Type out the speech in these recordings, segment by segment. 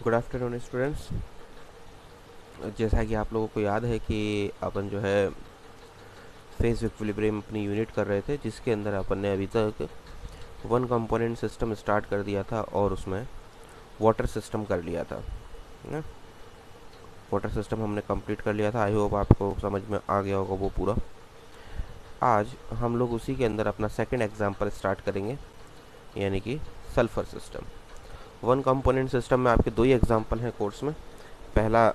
Good afternoon students. जैसा कि आप लोगों को याद है कि अपन जो है फेज इक्विलिब्रियम अपनी यूनिट कर रहे थे, जिसके अंदर अपन ने अभी तक वन कंपोनेंट सिस्टम स्टार्ट कर दिया था और उसमें वाटर सिस्टम कर लिया था ना। वाटर सिस्टम हमने कंप्लीट कर लिया था। आई होप आपको समझ में आ गया होगा वो पूरा। आज हम लोग उसी के अंदर अपना सेकंड एग्जांपल स्टार्ट करेंगे, यानी कि sulphur system. One component system में आपके दो ही एग्जांपल हैं कोर्स में, पहला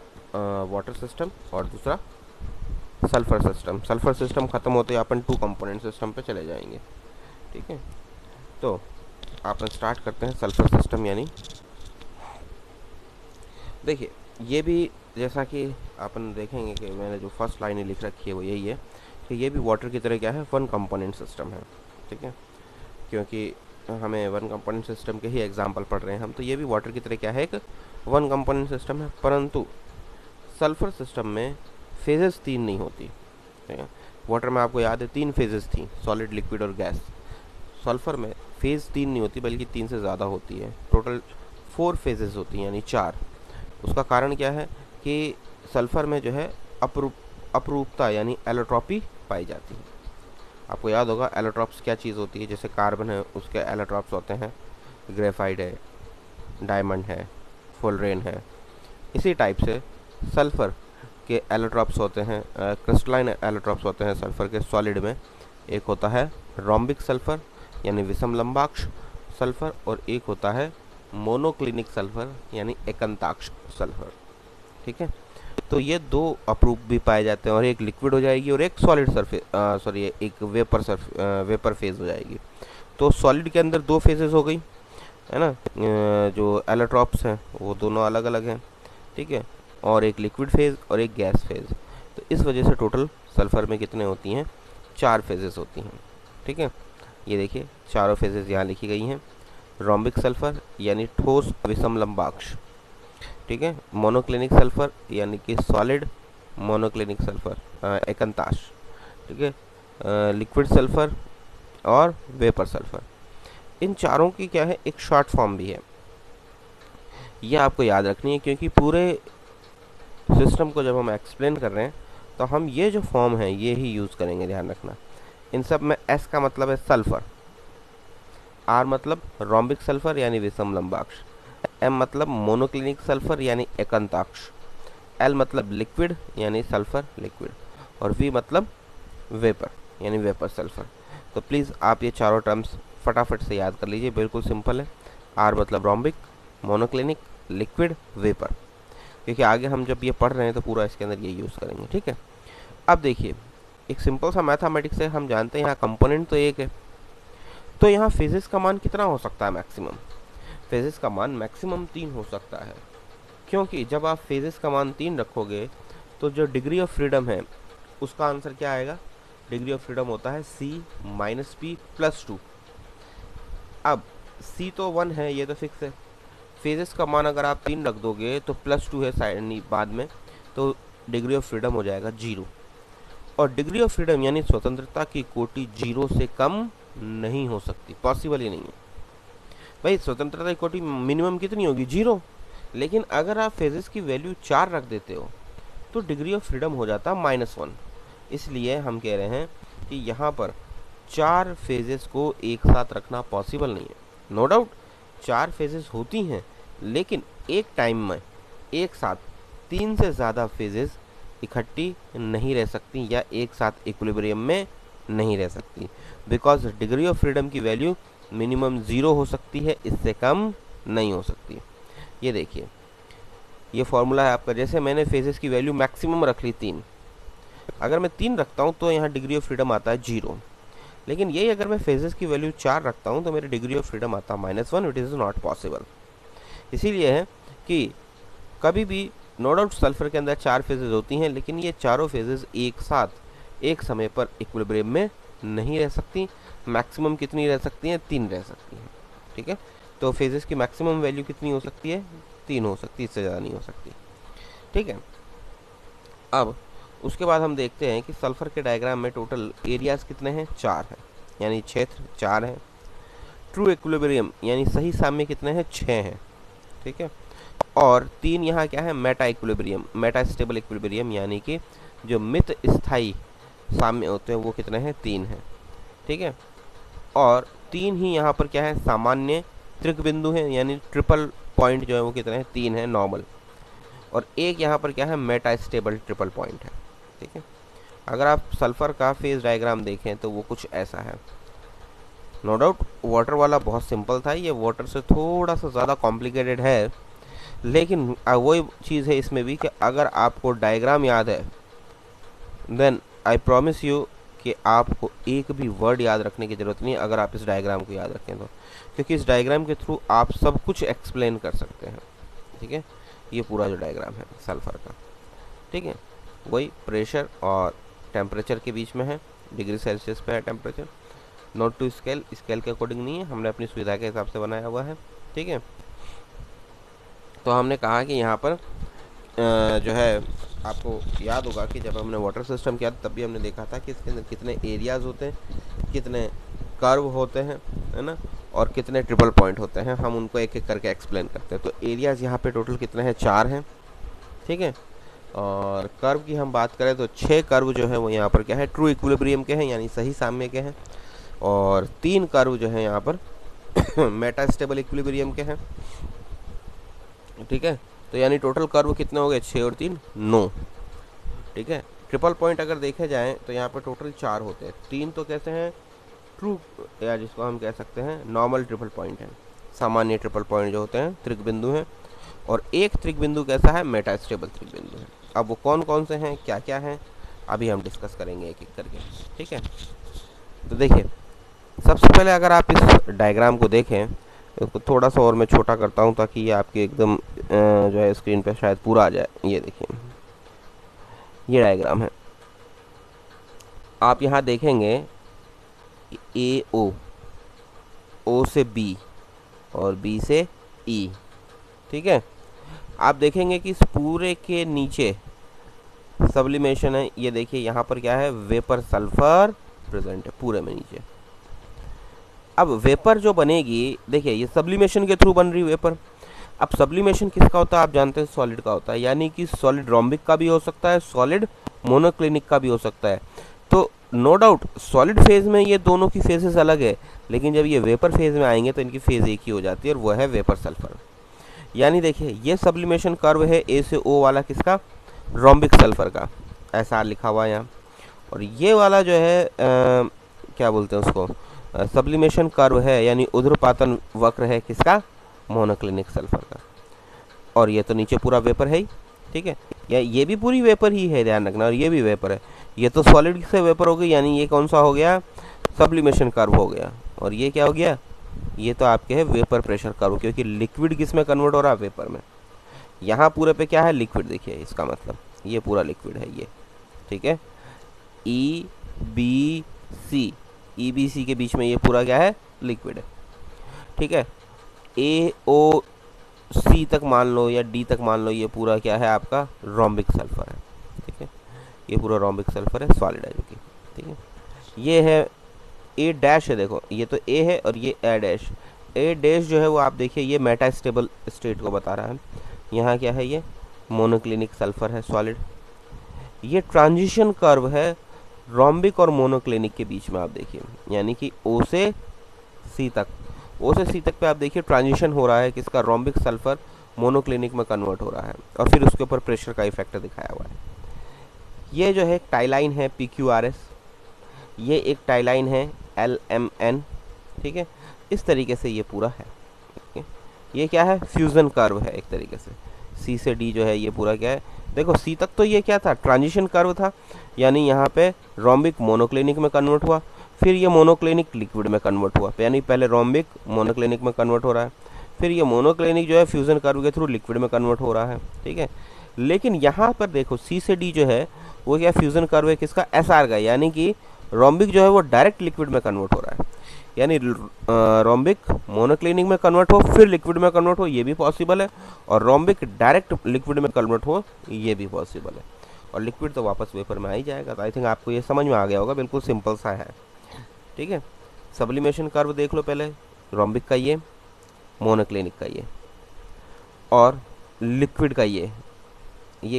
वाटर सिस्टम और दूसरा सल्फर सिस्टम। सल्फर सिस्टम ख़त्म होते ही अपन टू कंपोनेंट सिस्टम पे चले जाएंगे। ठीक है, तो अपन स्टार्ट करते हैं सल्फर सिस्टम। यानी देखिए, ये भी जैसा कि अपन देखेंगे कि मैंने जो फर्स्ट लाइन लिख रखी है वो यही है कि ये भी वाटर की तरह क्या है, वन कंपोनेंट सिस्टम है। ठीक है, क्योंकि हमें वन कंपोनेंट सिस्टम के ही एग्जांपल पढ़ रहे हैं हम, तो ये भी वाटर की तरह क्या है, एक वन कंपोनेंट सिस्टम है। परंतु सल्फर सिस्टम में फेजेस तीन नहीं होती। वाटर में आपको याद है तीन फेजेस थी, सॉलिड, लिक्विड और गैस। सल्फर में फेज तीन नहीं होती बल्कि तीन से ज़्यादा होती है। टोटल 4 फेजेस होती हैं, यानी 4। उसका कारण क्या है कि सल्फर में जो है अपरूपता यानी एलोट्रॉपी पाई जाती है। आपको याद होगा एलोट्रॉप्स क्या चीज़ होती है। जैसे कार्बन है, उसके एलोट्रॉप्स होते हैं, ग्रेफाइट है, डायमंड है, फुलरेन है। इसी टाइप से सल्फर के एलोट्रॉप्स होते हैं, क्रिस्टलाइन एलोट्रॉप्स होते हैं सल्फर के सॉलिड में। एक होता है रोम्बिक सल्फर यानी विषम लंबाक्ष सल्फर, और एक होता है मोनोक्लिनिक सल्फर यानी एकंताक्ष सल्फर। ठीक है, तो ये दो अप्रूप भी पाए जाते हैं, और एक लिक्विड हो जाएगी और एक सॉलिड सरफेस, सॉरी एक वेपर फेज हो जाएगी। तो सॉलिड के अंदर दो फेजेस हो गई, है ना। जो एलोट्रॉप्स हैं वो दोनों अलग अलग हैं। ठीक है, और एक लिक्विड फेज और एक गैस फेज। तो इस वजह से टोटल सल्फर में कितने होती हैं, 4 फेजेस होती हैं। ठीक है, ये देखिए चारों फेजेस यहाँ लिखी गई हैं। रोम्बिक सल्फर यानी ठोस विषम लंबाक्ष। ठीक है, मोनोक्लिनिक सल्फर यानी कि सॉलिड मोनोक्लिनिक सल्फर एकंताक्ष। ठीक है, लिक्विड सल्फर और वेपर सल्फर। इन चारों की क्या है, एक शॉर्ट फॉर्म भी है, ये आपको याद रखनी है, क्योंकि पूरे सिस्टम को जब हम एक्सप्लेन कर रहे हैं तो हम ये जो फॉर्म है ये ही यूज़ करेंगे, ध्यान रखना। इन सब में एस का मतलब है सल्फर, आर मतलब रोम्बिक सल्फर यानी विषम लंबाक्ष, एम मतलब मोनोक्लिनिक सल्फर यानी एकंताक्ष, एल मतलब लिक्विड यानी सल्फर लिक्विड, और वी मतलब वेपर यानी वेपर सल्फर। तो प्लीज़ आप ये चारों टर्म्स फटाफट से याद कर लीजिए, बिल्कुल सिंपल है। आर मतलब रोम्बिक, मोनोक्लिनिक, लिक्विड, वेपर, क्योंकि आगे हम जब ये पढ़ रहे हैं तो पूरा इसके अंदर ये यूज़ करेंगे। ठीक है, अब देखिए एक सिंपल सा मैथमेटिक्स है, हम जानते हैं यहाँ कंपोनेंट तो एक है, तो यहाँ फेजेस का मान कितना हो सकता है मैक्सिमम। फेजेस का मान मैक्सिमम 3 हो सकता है, क्योंकि जब आप फेजेस का मान 3 रखोगे तो जो डिग्री ऑफ फ्रीडम है उसका आंसर क्या आएगा। डिग्री ऑफ फ्रीडम होता है C-P+2। अब C तो 1 है, ये तो फिक्स है। फेजेस का मान अगर आप 3 रख दोगे तो +2 है साइड बाद में, तो डिग्री ऑफ फ्रीडम हो जाएगा 0। और डिग्री ऑफ फ्रीडम यानी स्वतंत्रता की कोटि 0 से कम नहीं हो सकती, पॉसिबल ही नहीं है। भाई स्वतंत्रता की कोटि मिनिमम कितनी होगी, 0। लेकिन अगर आप फेजेस की वैल्यू 4 रख देते हो तो डिग्री ऑफ फ्रीडम हो जाता -1। इसलिए हम कह रहे हैं कि यहाँ पर 4 फेजेस को एक साथ रखना पॉसिबल नहीं है। नो डाउट 4 फेजेस होती हैं, लेकिन एक टाइम में एक साथ 3 से ज़्यादा फेजेस इकट्ठी नहीं रह सकती या एक साथ इक्विलिब्रियम में नहीं रह सकती, बिकॉज डिग्री ऑफ फ्रीडम की वैल्यू मिनिमम 0 हो सकती है, इससे कम नहीं हो सकती। ये देखिए, ये फॉर्मूला है आपका। जैसे मैंने फेजेस की वैल्यू मैक्सिमम रख ली 3, अगर मैं 3 रखता हूँ तो यहाँ डिग्री ऑफ फ्रीडम आता है 0। लेकिन यही अगर मैं फेजेस की वैल्यू 4 रखता हूँ तो मेरी डिग्री ऑफ फ्रीडम आता है -1। It is not possible. इसीलिए है कि कभी भी नो डाउट सल्फर के अंदर 4 फेजेस होती हैं, लेकिन ये चारों फेजेस एक साथ एक समय पर इक्विलिब्रियम में नहीं रह सकती। मैक्सिमम कितनी रह सकती हैं, 3 रह सकती हैं। ठीक है, तो फेजेस की मैक्सिमम वैल्यू कितनी हो सकती है, 3 हो सकती है, इससे ज़्यादा नहीं हो सकती। ठीक है, अब उसके बाद हम देखते हैं कि सल्फर के डायग्राम में टोटल एरियाज कितने हैं, 4 हैं, यानी क्षेत्र 4 हैं। ट्रू इक्विलिब्रियम यानी सही साम्य कितने हैं, 6 हैं। ठीक है, और 3 यहाँ क्या है, Meta equilibrium, Meta stable equilibrium, यानी कि जो मित स्थाई साम्य होते हैं वो कितने हैं, 3 हैं, ठीक है। और 3 ही यहाँ पर क्या है, सामान्य त्रिक बिंदु हैं, यानी ट्रिपल पॉइंट जो है वो कितने हैं, 3 है नॉर्मल। और एक यहाँ पर क्या है, मेटा स्टेबल ट्रिपल पॉइंट है, ठीक है। अगर आप सल्फर का फेज डायग्राम देखें तो वो कुछ ऐसा है। नो डाउट वाटर वाला बहुत सिंपल था, ये वाटर से थोड़ा सा ज़्यादा कॉम्प्लिकेटेड है, लेकिन वही चीज़ है इसमें भी कि अगर आपको डायग्राम याद है देन आई प्रॉमिस यू कि आपको एक भी वर्ड याद रखने की ज़रूरत नहीं है अगर आप इस डायग्राम को याद रखें तो, क्योंकि इस डायग्राम के थ्रू आप सब कुछ एक्सप्लेन कर सकते हैं, ठीक है। ये पूरा जो डायग्राम है सल्फर का, ठीक है, वही प्रेशर और टेम्परेचर के बीच में है, डिग्री सेल्सियस पे है temperature, note to scale, scale के अकॉर्डिंग नहीं है, हमने अपनी सुविधा के हिसाब से बनाया हुआ है, ठीक है। तो हमने कहा कि यहाँ पर जो है आपको याद होगा कि जब हमने वाटर सिस्टम किया तब भी हमने देखा था कि इसके अंदर कितने एरियाज़ होते हैं, कितने कर्व होते हैं, है ना, और कितने ट्रिपल पॉइंट होते हैं, हम उनको एक एक करके एक्सप्लेन करते हैं। तो एरियाज़ यहाँ पे टोटल कितने हैं, 4 हैं, ठीक है। और कर्व की हम बात करें तो 6 कर्व जो है वो यहाँ पर क्या है, ट्रू इक्विलिब्रियम के हैं, यानी सही साम्य के हैं, और 3 कर्व जो है यहाँ पर मेटा स्टेबल इक्विलिब्रियम के हैं, ठीक है। तो यानी टोटल कर्व कितने हो गए, 6 और 3 9, ठीक है। ट्रिपल पॉइंट अगर देखे जाएँ तो यहाँ पर टोटल 4 होते हैं, 3 तो कैसे हैं, ट्रू या जिसको हम कह सकते हैं नॉर्मल ट्रिपल पॉइंट है, सामान्य ट्रिपल पॉइंट जो होते हैं त्रिक बिंदु हैं, और एक त्रिक बिंदु कैसा है, मेटा स्टेबल त्रिक बिंदु है। अब वो कौन कौन से हैं, क्या क्या हैं, अभी हम डिस्कस करेंगे एक एक करके, ठीक है। तो देखिए सबसे पहले अगर आप इस डायग्राम को देखें, इसको थोड़ा सा और मैं छोटा करता हूँ ताकि ये आपके एकदम जो है स्क्रीन पे शायद पूरा आ जाए। ये देखिए ये डायग्राम है, आप यहाँ देखेंगे ए ओ, ओ से बी और बी से ई, ठीक है। आप देखेंगे कि इस पूरे के नीचे सब्लिमेशन है, ये देखिए यहाँ पर क्या है, वेपर सल्फर प्रेजेंट है पूरे में नीचे। अब वेपर जो बनेगी, देखिए ये सब्लिमेशन के थ्रू बन रही वेपर। अब सब्लिमेशन किसका होता है, आप जानते हैं सॉलिड का होता है, यानी कि सॉलिड रोम्बिक का भी हो सकता है, सॉलिड मोनोक्लिनिक का भी हो सकता है। तो नो डाउट सॉलिड फेज में ये दोनों की फेजेस अलग है, लेकिन जब ये वेपर फेज में आएंगे तो इनकी फेज एक ही हो जाती है, और वह है वेपर सल्फर। यानी देखिए ये सब्लिमेशन कर्व है ए से ओ वाला, किसका, रोम्बिक सल्फर का, ऐसा लिखा हुआ है यहाँ। और ये वाला जो है क्या बोलते हैं उसको, सब्लिमेशन कर्व है, यानी ऊर्ध्वपातन वक्र है, किसका, मोनोक्लिनिक सल्फर का। और ये तो नीचे पूरा वेपर है ही, ठीक है, या ये भी पूरी वेपर ही है, ध्यान रखना, और ये भी वेपर है। ये तो सॉलिड से वेपर हो गई, यानी ये कौन सा हो गया, सब्लिमेशन कर्व हो गया। और ये क्या हो गया, ये तो आपके है वेपर प्रेशर कर्व, क्योंकि लिक्विड किस में कन्वर्ट हो रहा है, वेपर में। यहाँ पूरे पे क्या है, लिक्विड, देखिए इसका मतलब ये पूरा लिक्विड है ये, ठीक है। ई बी सी के बीच में ये पूरा क्या है, लिक्विड है, ठीक है। ए ओ सी तक मान लो या डी तक मान लो, ये पूरा क्या है आपका, रोम्बिक सल्फर है, ठीक है। ये पूरा रोम्बिक सल्फर है, सॉलिड है जो कि, ठीक है। ये है ए डैश है, देखो ये तो ए है और ये ए डैश, ए डैश जो है वो आप देखिए ये मेटा स्टेबल स्टेट को बता रहा है। यहाँ क्या है, ये मोनोक्लिनिक सल्फर है, सॉलिड। ये ट्रांजिशन कर्व है रोम्बिक और मोनोक्लिनिक के बीच में, आप देखिए, यानी कि ओ से सी तक, ओ से सी तक पे आप देखिए ट्रांजिशन हो रहा है, किसका, रोम्बिक सल्फर मोनोक्लिनिक में कन्वर्ट हो रहा है, और फिर उसके ऊपर प्रेशर का इफेक्ट दिखाया हुआ है। ये जो है टाइलाइन है PQRS, ये एक टाइलाइन है LMN, ठीक है। इस तरीके से ये पूरा है, ठीक है। ये क्या है, फ्यूज़न कर्व है एक तरीके से, C से D जो है ये पूरा क्या है, देखो C तक तो ये क्या था, ट्रांजिशन कर्व था, यानी यहाँ पे रोम्बिक मोनोक्लिनिक में कन्वर्ट हुआ, फिर ये मोनोक्लिनिक लिक्विड में कन्वर्ट हुआ, यानी पहले रोम्बिक मोनोक्लिनिक में कन्वर्ट हो रहा है, फिर ये मोनोक्लिनिक जो है फ्यूज़न कर्व के थ्रू लिक्विड में कन्वर्ट हो रहा है, ठीक है। लेकिन यहाँ पर देखो C से D जो है वो क्या, फ्यूज़न कर्व है, किसका, SR का, यानी कि रोम्बिक जो है वो डायरेक्ट लिक्विड में कन्वर्ट हो रहा है, यानी रोम्बिक मोनोक्लिनिक में कन्वर्ट हो फिर लिक्विड में कन्वर्ट हो, ये भी पॉसिबल है, और रोम्बिक डायरेक्ट लिक्विड में कन्वर्ट हो, ये भी पॉसिबल है, और लिक्विड तो वापस वेपर में आ ही जाएगा। तो आई थिंक आपको ये समझ में आ गया होगा, बिल्कुल सिंपल सा है, ठीक है। सब्लिमेशन कर्व देख लो पहले, रोम्बिक का ये, मोनोक्लिनिक का ये, और लिक्विड का ये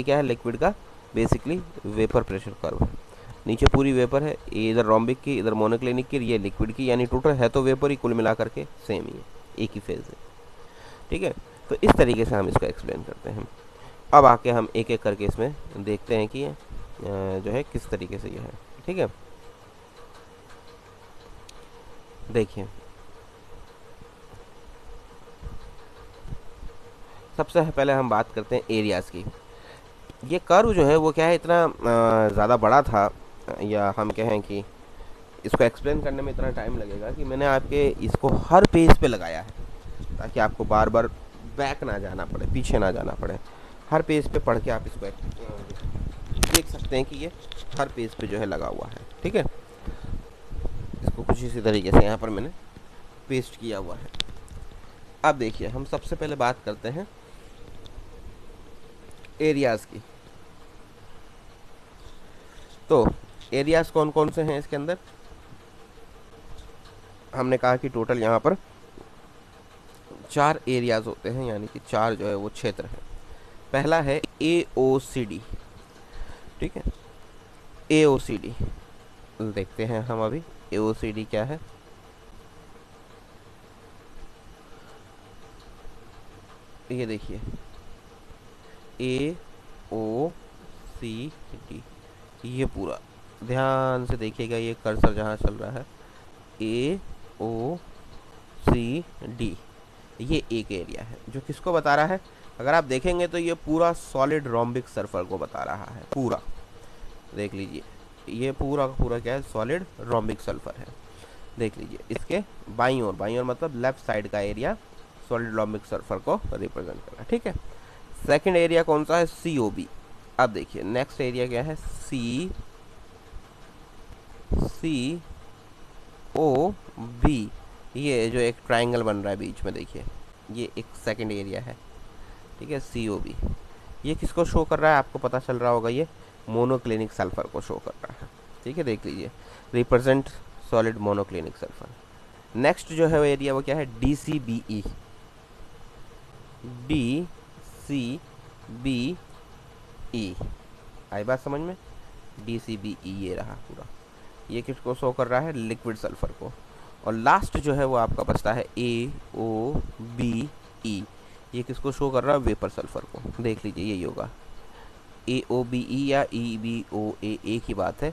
क्या है, लिक्विड का बेसिकली वेपर प्रेशर कर्व है। नीचे पूरी वेपर है, ये इधर रोम्बिक की, इधर मोनोक्लिनिक की, ये लिक्विड की, यानी टोटल है तो वेपर ही, कुल मिला करके सेम ही है, एक ही फेज है। ठीक है, तो इस तरीके से हम इसको एक्सप्लेन करते हैं। अब आके हम एक एक करके इसमें देखते हैं कि जो है किस तरीके से ये है। ठीक है, देखिए सबसे पहले हम बात करते हैं एरियाज़ की। ये कर्व जो है वो क्या है, इतना ज़्यादा बड़ा था, या हम कहें कि इसको एक्सप्लेन करने में इतना टाइम लगेगा कि मैंने आपके इसको हर पेज पे लगाया है, ताकि आपको बार बार बैक ना जाना पड़े, पीछे ना जाना पड़े। हर पेज पे पढ़ के आप इसको देख सकते हैं कि ये हर पेज पे जो है लगा हुआ है। ठीक है, इसको कुछ इसी तरीके से यहाँ पर मैंने पेस्ट किया हुआ है। अब देखिए, हम सबसे पहले बात करते हैं एरियाज़ की। तो एरियाज़ कौन कौन से हैं इसके अंदर? हमने कहा कि टोटल यहाँ पर 4 एरियाज़ होते हैं, यानी कि 4 जो है वो क्षेत्र हैं। पहला है AOCD। ठीक है, AOCD देखते हैं हम अभी AOCD क्या है। ये देखिए AOCD, ये पूरा ध्यान से देखिएगा, ये कर्सर जहाँ चल रहा है AOCD, ये एक एरिया है जो किसको बता रहा है? अगर आप देखेंगे तो ये पूरा सॉलिड रोम्बिक सर्फर को बता रहा है। पूरा देख लीजिए, ये पूरा का पूरा क्या है, सॉलिड रोम्बिक सल्फर है। देख लीजिए, इसके बाईं ओर मतलब लेफ्ट साइड का एरिया सॉलिड रोम्बिक सल्फर को रिप्रेजेंट कर रहा है। ठीक है, सेकंड एरिया कौन सा है? COB। अब देखिए नेक्स्ट एरिया क्या है? COB, ये जो एक ट्रायंगल बन रहा है बीच में, देखिए ये एक सेकंड एरिया है। ठीक है, COB, ये किसको शो कर रहा है? आपको पता चल रहा होगा, ये मोनोक्लिनिक सल्फर को शो कर रहा है। ठीक है, देख लीजिए, represent solid monoclinic sulphur. Next जो है वो एरिया वो क्या है? DCBE। DCBE आई बात समझ में? DCBE ये रहा पूरा, ये किसको शो कर रहा है? लिक्विड सल्फर को। और लास्ट जो है वो आपका बचता है AOBE, ये किसको शो कर रहा है? वेपर सल्फर को। देख लीजिए, यही होगा AOBE या EBOA, एक ही बात है,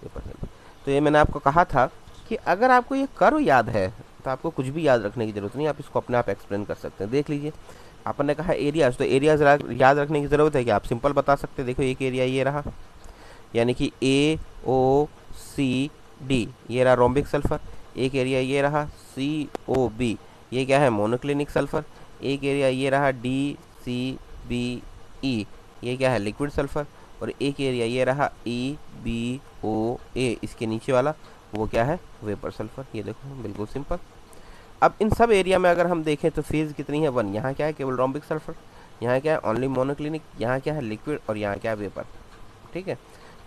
वेपर सल्फर। तो ये मैंने आपको कहा था कि अगर आपको ये कर्व याद है तो आपको कुछ भी याद रखने की जरूरत नहीं, आप इसको अपने आप एक्सप्लेन कर सकते हैं। देख लीजिए, अपन ने कहा एरियाज, तो एरियाज याद रखने की ज़रूरत है कि आप सिंपल बता सकते हैं। देखो एक एरिया ये रहा, यानी कि AOCD, ये रहा रोम्बिक सल्फर। एक एरिया ये रहा COB, ये क्या है? Monoclinic sulphur. एक एरिया ये रहा DCBE, ये क्या है? Liquid sulphur. और एक एरिया ये रहा EBOA, इसके नीचे वाला वो क्या है? Vapour sulphur. ये देखो बिल्कुल सिंपल। अब इन सब एरिया में अगर हम देखें तो फेज़ कितनी है? 1। यहाँ क्या है? केवल रोम्बिक सल्फर। यहाँ क्या है? Only monoclinic. यहाँ क्या है? लिक्विड। और यहाँ क्या है? वेपर। ठीक है,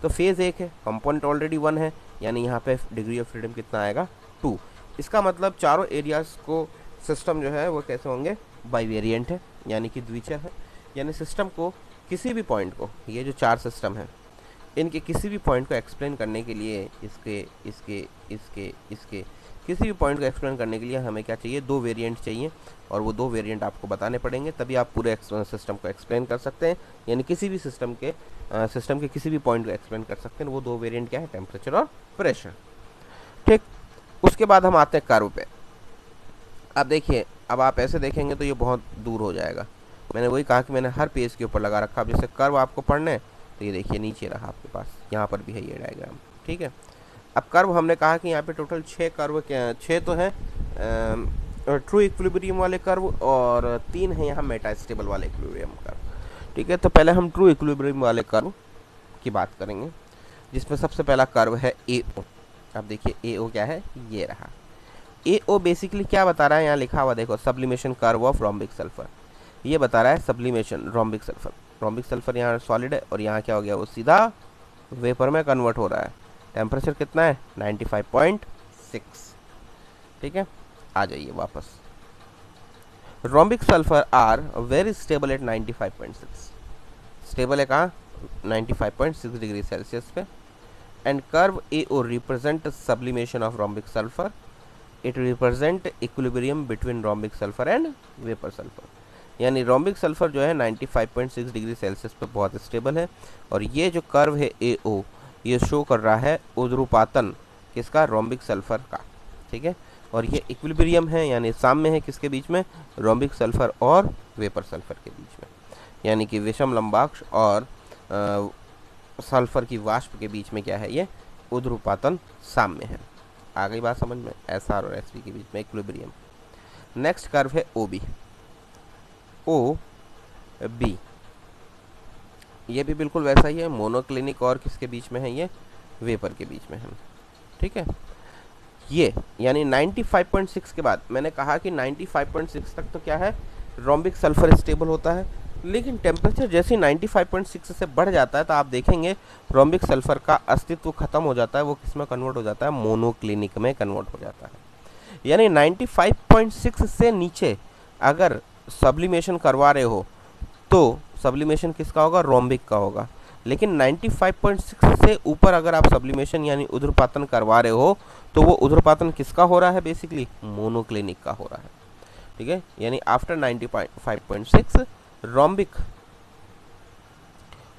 तो फेज़ 1 है, कंपोनेंट ऑलरेडी 1 है, यानी यहाँ पे डिग्री ऑफ फ्रीडम कितना आएगा? 2। इसका मतलब चारों एरियाज़ को सिस्टम जो है वो कैसे होंगे? बाइवेरिएंट है, यानी कि द्विचर है। यानी सिस्टम को किसी भी पॉइंट को, ये जो 4 सिस्टम है, इनके किसी भी पॉइंट को एक्सप्लेन करने के लिए, इसके किसी भी पॉइंट को एक्सप्लेन करने के लिए हमें क्या चाहिए? 2 वेरिएंट चाहिए, और वो 2 वेरिएंट आपको बताने पड़ेंगे, तभी आप पूरे सिस्टम को एक्सप्लेन कर सकते हैं। यानी किसी भी सिस्टम के किसी भी पॉइंट को एक्सप्लेन कर सकते हैं। वो 2 वेरिएंट क्या है? टेम्परेचर और प्रेशर। ठीक, उसके बाद हम आते हैं कर्व पे। अब देखिए, अब आप ऐसे देखेंगे तो ये बहुत दूर हो जाएगा। मैंने वही कहा कि मैंने हर पेज के ऊपर लगा रखा। अब जैसे कर्व आपको पढ़ना है तो ये देखिए नीचे रहा आपके पास, यहाँ पर भी है ये डायग्राम। ठीक है, अब कर्व हमने कहा कि यहाँ पे टोटल 6 कर्व, 6 तो हैं ट्रू इक्विलिब्रियम वाले कर्व, और 3 है यहाँ मेटास्टेबल वाले इक्विलिब्रियम कर्व। ठीक है, तो पहले हम ट्रू इक्विलिब्रियम वाले कर्व की बात करेंगे, जिसमें सबसे पहला कर्व है AO। अब देखिए AO क्या है? ये रहा AO। बेसिकली क्या बता रहा है? यहाँ लिखा हुआ देखो, sublimation curve of rhombic sulphur. ये बता रहा है sublimation rhombic sulphur. Rhombic sulphur यहाँ सॉलिड है, और यहाँ क्या हो गया? वो सीधा वेपर में कन्वर्ट हो रहा है। टेम्परेचर कितना है? 95.6। ठीक है, आ जाइए वापस। Rhombic sulphur are very stable at 95.6, stable है कहाँ 95.6 डिग्री सेल्सियस पे। And curve A O represent sublimation of rhombic sulphur, it represent equilibrium between rhombic sulphur and vapour sulphur. यानी रोम्बिक सल्फर जो है 95.6 डिग्री सेल्सियस पे बहुत stable है, और ये जो कर्व है ए ओ ये शो कर रहा है उध्रुपातन किसका, रोम्बिक सल्फर का, ठीक है। और ये इक्विलिब्रियम है यानी साम्य है किसके बीच में, रोम्बिक सल्फर और वेपर सल्फर के बीच में, यानी कि विषम लंबाक्ष और सल्फर की वाष्प के बीच में क्या है, ये उध्रुपातन साम्य है। आ गई बात समझ में, एस आर और एस पी के बीच में इक्विलिब्रियम। नेक्स्ट कर्व है ओ बी, ओ बी ये भी बिल्कुल वैसा ही है, मोनोक्लिनिक और किसके बीच में है, ये वेपर के बीच में है, ठीक है। ये यानी 95.6 के बाद मैंने कहा कि 95.6 तक तो क्या है, रोम्बिक सल्फर स्टेबल होता है, लेकिन टेम्परेचर जैसे 95.6 से बढ़ जाता है तो आप देखेंगे रोम्बिक सल्फर का अस्तित्व खत्म हो जाता है, वो किस में कन्वर्ट हो जाता है, मोनोक्लिनिक में कन्वर्ट हो जाता है। यानी 95.6 से नीचे अगर सब्लिमेशन करवा रहे हो तो सब्लिमेशन किसका होगा, रोम्बिक का होगा। लेकिन 95.6 से ऊपर अगर आप सब्लिमेशन यानी उध्रुपातन करवा रहे हो तो वो उध्रुपातन किसका हो रहा है, बेसिकली मोनोक्लिनिक का हो रहा है, ठीक है। यानी after 95.6 rhombic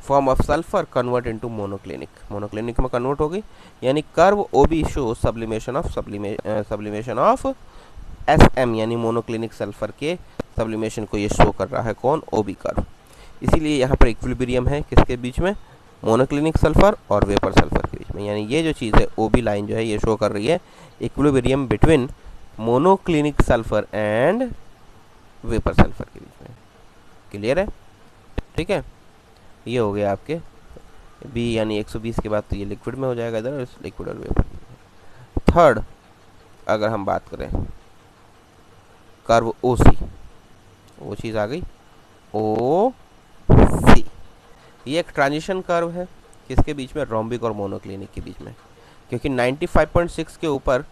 form of sulphur convert into monoclinic, monoclinic में कन्वर्ट होगी। यानी curve O B show sublimation of S M यानी मोनोक्लिनिक सल्फर के सब्लिमेशन को ये शो कर रहा है, कौन, ओ बी कर्व। इसीलिए यहाँ पर इक्विलिब्रियम है किसके बीच में, मोनोक्लिनिक सल्फर और वेपर सल्फर के बीच में। यानी ये जो चीज़ है ओ बी लाइन जो है ये शो कर रही है equilibrium between monoclinic sulphur and vapour sulphur के बीच में। क्लियर है, ठीक है। ये हो गया आपके बी यानी 120 के बाद तो ये लिक्विड में हो जाएगा इधर, और लिक्विड और वेपर। थर्ड अगर हम बात करें कर्व ओ सी, वो चीज़ आ गई ओ सी, ये एक ट्रांजिशन कर्व है किसके बीच में, रोम्बिक और मोनोक्लिनिक के बीच में। क्योंकि 95.6 के ऊपर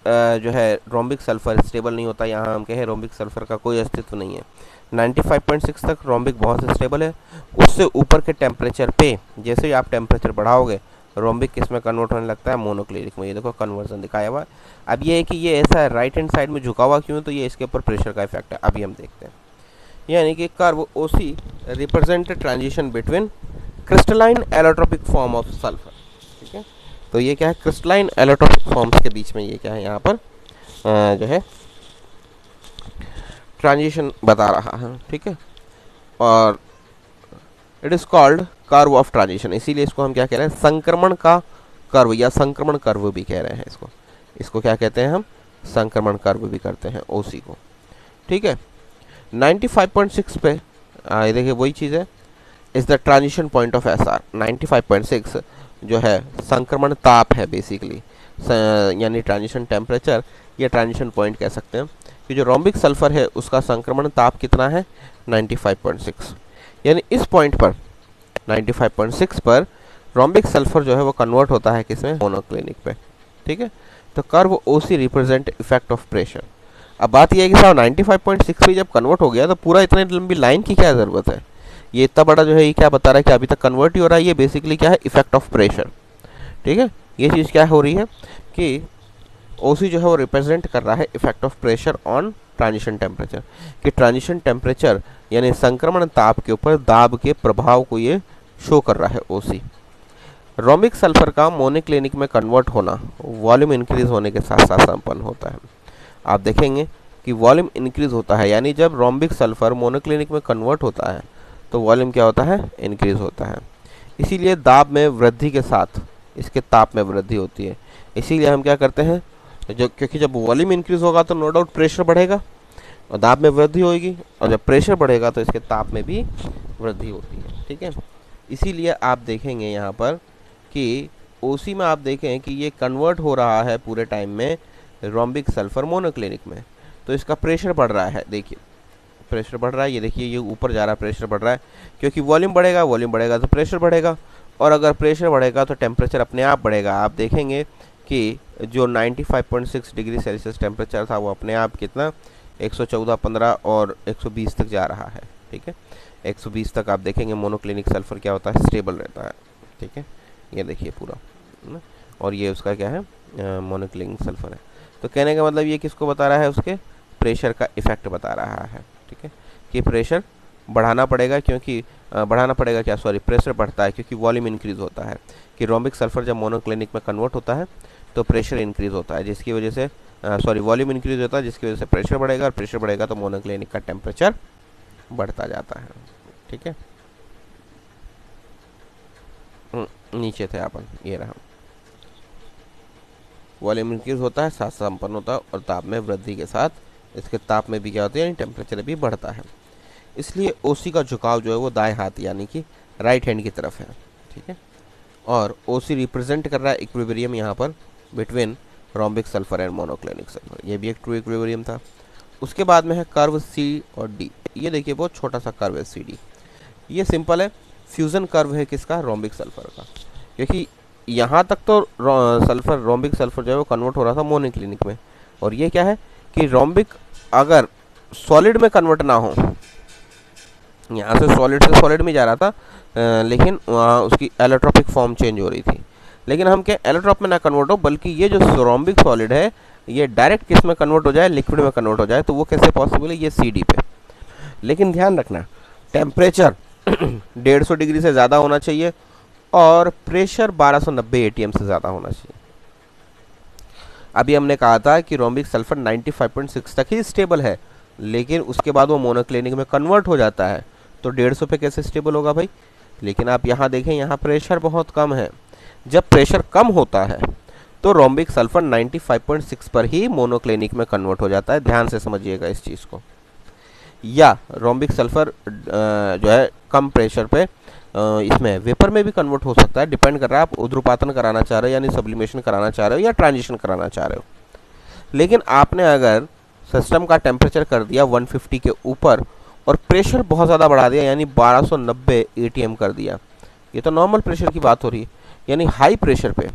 जो है रोम्बिक सल्फर स्टेबल नहीं होता, यहाँ हम कहें रोम्बिक सल्फर का कोई अस्तित्व नहीं है। 95.6 तक रोम्बिक बहुत स्टेबल है, उससे ऊपर के टेम्परेचर पे जैसे ही आप टेम्परेचर बढ़ाओगे रोम्बिक किस में कन्वर्ट होने लगता है, मोनोक्लिनिक में। ये देखो कन्वर्जन दिखाया हुआ है। अब ये है कि ये ऐसा राइट हैंड साइड में झुका हुआ क्यों, तो ये इसके ऊपर प्रेशर का इफेक्ट है, अभी हम देखते हैं। यानी कि curve O C represent transition between crystalline allotropic form of sulphur, ठीक है। तो ये क्या है, क्रिस्टलाइन एलोट्रोपिक फॉर्म्स के बीच में ये क्या है, यहाँ पर जो है ट्रांजिशन बता रहा है, ठीक है। और it is called curve of transition, इसीलिए इसको हम क्या कह रहे हैं, संक्रमण का कर्व या संक्रमण कर्व भी कह रहे हैं इसको। इसको क्या कहते हैं हम, संक्रमण कर्व भी करते हैं ओसी को, ठीक है। 95.6 पे ये देखिए वही चीज़ है, is the transition point of S R. 95.6 जो है संक्रमण ताप है बेसिकली, यानी ट्रांजिशन टेम्परेचर या ट्रांजिशन पॉइंट कह सकते हैं कि जो रोम्बिक सल्फर है उसका संक्रमण ताप कितना है, 95.6। यानी इस पॉइंट पर 95.6 पर रोम्बिक सल्फर जो है वो कन्वर्ट होता है किसमें, मोनोक्लिनिक पे, ठीक है। तो curve OC represent effect of pressure. अब बात यह है कि साहब 95.6 पे जब कन्वर्ट हो गया तो पूरा इतनी लंबी लाइन की क्या ज़रूरत है, ये इतना बड़ा जो है ये क्या बता रहा है कि अभी तक कन्वर्ट ही हो रहा है, ये बेसिकली क्या है, इफेक्ट ऑफ प्रेशर, ठीक है। ये चीज़ क्या हो रही है कि ओसी जो है वो रिप्रेजेंट कर रहा है effect of pressure on transition temperature, कि ट्रांजिशन टेम्परेचर यानी संक्रमण ताप के ऊपर दाब के प्रभाव को ये शो कर रहा है ओसी। रोम्बिक सल्फर का मोनोक्लिनिक में कन्वर्ट होना वॉल्यूम इंक्रीज होने के साथ साथ संपन्न होता है। आप देखेंगे कि वॉल्यूम इंक्रीज होता है, यानी जब रोम्बिक सल्फर मोनोक्लिनिक में कन्वर्ट होता है तो वॉल्यूम क्या होता है, इंक्रीज होता है। इसीलिए दाब में वृद्धि के साथ इसके ताप में वृद्धि होती है। इसीलिए हम क्या करते हैं, क्योंकि जब वॉल्यूम इंक्रीज होगा तो नो डाउट प्रेशर बढ़ेगा और दाब में वृद्धि होगी, और जब प्रेशर बढ़ेगा तो इसके ताप में भी वृद्धि होती है, ठीक है। इसीलिए आप देखेंगे यहाँ पर कि ओसी में आप देखें कि ये कन्वर्ट हो रहा है पूरे टाइम में रोम्बिक सल्फर मोनोक्लिनिक में, तो इसका प्रेशर बढ़ रहा है। देखिए प्रेशर बढ़ रहा है, ये देखिए ये ऊपर जा रहा है, प्रेशर बढ़ रहा है, क्योंकि वॉल्यूम बढ़ेगा तो प्रेशर बढ़ेगा, और अगर प्रेशर बढ़ेगा तो टेम्परेचर अपने आप बढ़ेगा। आप देखेंगे कि जो 95.6 डिग्री सेल्सियस टेम्परेचर था वो अपने आप कितना 114, 15 और 120 तक जा रहा है। ठीक है, 120 तक आप देखेंगे मोनोक्लिनिक सल्फर क्या होता है, स्टेबल रहता है। ठीक है, ये देखिए पूरा है ना, और ये उसका क्या है, मोनोक्लिनिक सल्फर है। तो कहने का मतलब ये किसको बता रहा है, उसके प्रेशर का इफेक्ट बता रहा है। ठीक है, कि प्रेशर बढ़ाना पड़ेगा, क्योंकि बढ़ाना पड़ेगा क्या, सॉरी, प्रेशर बढ़ता है क्योंकि वॉल्यूम इंक्रीज होता है। कि रोम्बिक सल्फर जब मोनोक्लिनिक में कन्वर्ट होता है तो प्रेशर इंक्रीज होता है, जिसकी वजह से सॉरी वॉल्यूम इंक्रीज होता है, जिसकी वजह से प्रेशर बढ़ेगा, और प्रेशर बढ़ेगा तो मोनोक्लिनिक का टेम्परेचर बढ़ता जाता है। ठीक है, नीचे थे अपन, ये रहा। वॉल्यूम इंक्रीज होता है, साथ संपन्न होता है, और ताप में वृद्धि के साथ इसके ताप में भी क्या होता है, यानी टेम्परेचर भी बढ़ता है। इसलिए ओसी का झुकाव जो है वो दाएं हाथ यानी कि राइट हैंड की तरफ है। ठीक है, और ओसी रिप्रेजेंट कर रहा है इक्विलिब्रियम यहाँ पर between rhombic sulphur and monoclinic sulphur. ये भी एक ट्रू इक्विलिब्रियम था। उसके बाद में है कर्व सी और डी। ये देखिए बहुत छोटा सा कर्व है सी डी। ये सिंपल है, फ्यूज़न कर्व है किसका, रोम्बिक सल्फर का। क्योंकि यहाँ तक तो सल्फर, रोम्बिक सल्फर जो है वो कन्वर्ट हो रहा था मोनोक्लिनिक में, और ये क्या है कि रोम्बिक अगर सॉलिड में कन्वर्ट ना हो, यहाँ से सॉलिड में जा रहा था, लेकिन वहाँ उसकी एलोट्रोपिक फॉर्म चेंज हो रही थी। लेकिन हम क्या एलोट्रोप में ना कन्वर्ट हो, बल्कि ये जो रोम्बिक सॉलिड है ये डायरेक्ट किस में कन्वर्ट हो जाए, लिक्विड में कन्वर्ट हो जाए। तो वो कैसे पॉसिबल है, ये सी डी पे। लेकिन ध्यान रखना टेम्परेचर 150 डिग्री से ज़्यादा होना चाहिए और प्रेशर 1290 एटीएम से ज़्यादा होना चाहिए। अभी हमने कहा था कि रोम्बिक सल्फर 95.6 तक ही स्टेबल है, लेकिन उसके बाद वो मोनोक्लिनिक में कन्वर्ट हो जाता है। तो 150 पे कैसे स्टेबल होगा भाई। लेकिन आप यहाँ देखें, यहाँ प्रेशर बहुत कम है। जब प्रेशर कम होता है तो रोम्बिक सल्फर 95.6 पर ही मोनोक्लिनिक में कन्वर्ट हो जाता है। ध्यान से समझिएगा इस चीज़ को। या रोम्बिक सल्फर जो है कम प्रेशर पे इसमें वेपर में भी कन्वर्ट हो सकता है, डिपेंड कर रहा है आप उध्रुपातन कराना चाह रहे हो यानी सब्लिमेशन कराना चाह रहे हो या ट्रांजिशन कराना चाह रहे हो। लेकिन आपने अगर सिस्टम का टेम्परेचर कर दिया 150 के ऊपर और प्रेशर बहुत ज़्यादा बढ़ा दिया यानी 1290 एटीएम कर दिया, ये तो नॉर्मल प्रेशर की बात हो रही है। यानी हाई प्रेशर पे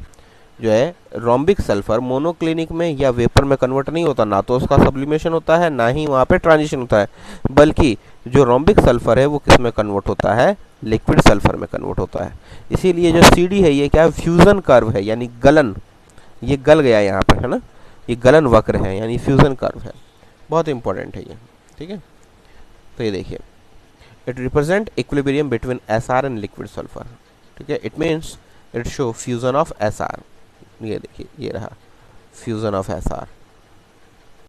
जो है रोम्बिक सल्फर मोनोक्लिनिक में या वेपर में कन्वर्ट नहीं होता, ना तो उसका सब्लिमेशन होता है ना ही वहाँ पे ट्रांजिशन होता है, बल्कि जो रोम्बिक सल्फर है वो किस में कन्वर्ट होता है, लिक्विड सल्फर में कन्वर्ट होता है। इसीलिए जो सी डी है ये क्या है, फ्यूज़न कर्व है, यानी गलन, ये गल गया यहाँ पर है ना, ये गलन वक्र है यानी फ्यूज़न कर्व है। बहुत इंपॉर्टेंट है ये। ठीक है, तो ये देखिए it represent equilibrium between S R and liquid sulphur. ठीक है, it means it show fusion of S R. ये देखिए ये रहा फ्यूजन ऑफ एस आर।